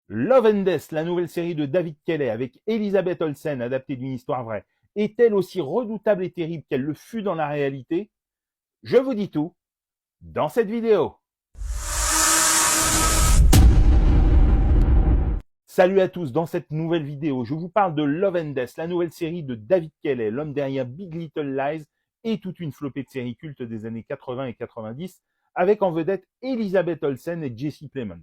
Love and Death, la nouvelle série de David Kelley avec Elizabeth Olsen, adaptée d'une histoire vraie, est-elle aussi redoutable et terrible qu'elle le fut dans la réalité? Je vous dis tout dans cette vidéo. Salut à tous, dans cette nouvelle vidéo, je vous parle de Love and Death, la nouvelle série de David Kelley, l'homme derrière Big Little Lies et toute une flopée de séries cultes des années 80 et 90, avec en vedette Elizabeth Olsen et Jesse Plemons.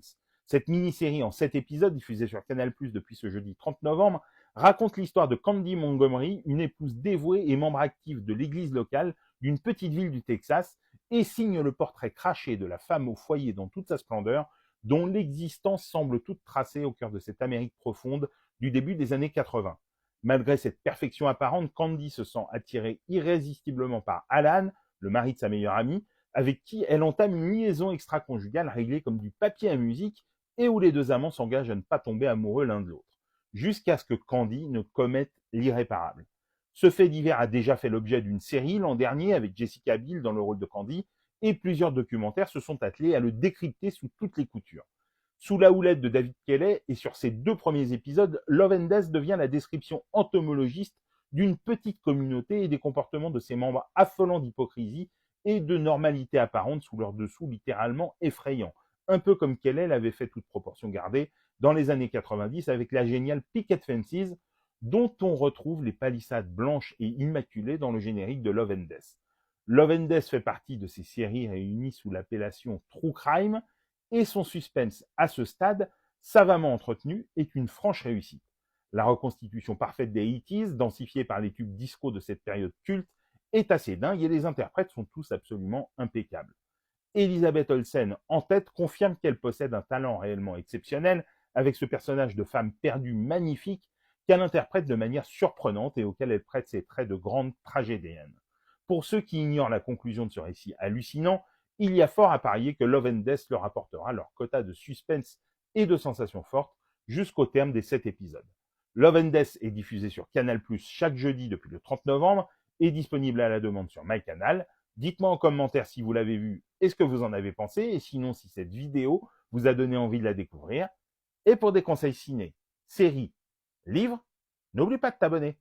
Cette mini-série en 7 épisodes, diffusée sur Canal+ depuis ce jeudi 30 novembre, raconte l'histoire de Candy Montgomery, une épouse dévouée et membre active de l'église locale d'une petite ville du Texas, et signe le portrait craché de la femme au foyer dans toute sa splendeur, dont l'existence semble toute tracée au cœur de cette Amérique profonde du début des années 80. Malgré cette perfection apparente, Candy se sent attirée irrésistiblement par Alan, le mari de sa meilleure amie, avec qui elle entame une liaison extra-conjugale réglée comme du papier à musique et où les deux amants s'engagent à ne pas tomber amoureux l'un de l'autre, jusqu'à ce que Candy ne commette l'irréparable. Ce fait divers a déjà fait l'objet d'une série l'an dernier avec Jessica Biel dans le rôle de Candy, et plusieurs documentaires se sont attelés à le décrypter sous toutes les coutures. Sous la houlette de David Kelley et sur ses 2 premiers épisodes, Love and Death devient la description entomologiste d'une petite communauté et des comportements de ses membres affolants d'hypocrisie et de normalité apparente sous leur dessous littéralement effrayant, un peu comme Kelley l'avait fait toute proportion gardée dans les années 90 avec la géniale Picket Fences, dont on retrouve les palissades blanches et immaculées dans le générique de Love and Death. Love and Death fait partie de ces séries réunies sous l'appellation True Crime, et son suspense à ce stade, savamment entretenu, est une franche réussite. La reconstitution parfaite des 80s, densifiée par les tubes disco de cette période culte, est assez dingue et les interprètes sont tous absolument impeccables. Elizabeth Olsen, en tête, confirme qu'elle possède un talent réellement exceptionnel avec ce personnage de femme perdue magnifique qu'elle interprète de manière surprenante et auquel elle prête ses traits de grande tragédienne. Pour ceux qui ignorent la conclusion de ce récit hallucinant, il y a fort à parier que Love and Death leur apportera leur quota de suspense et de sensations fortes jusqu'au terme des 7 épisodes. Love and Death est diffusé sur Canal+ chaque jeudi depuis le 30 novembre et disponible à la demande sur MyCanal. Dites-moi en commentaire si vous l'avez vu et ce que vous en avez pensé, et sinon si cette vidéo vous a donné envie de la découvrir. Et pour des conseils ciné, séries, livres, n'oublie pas de t'abonner.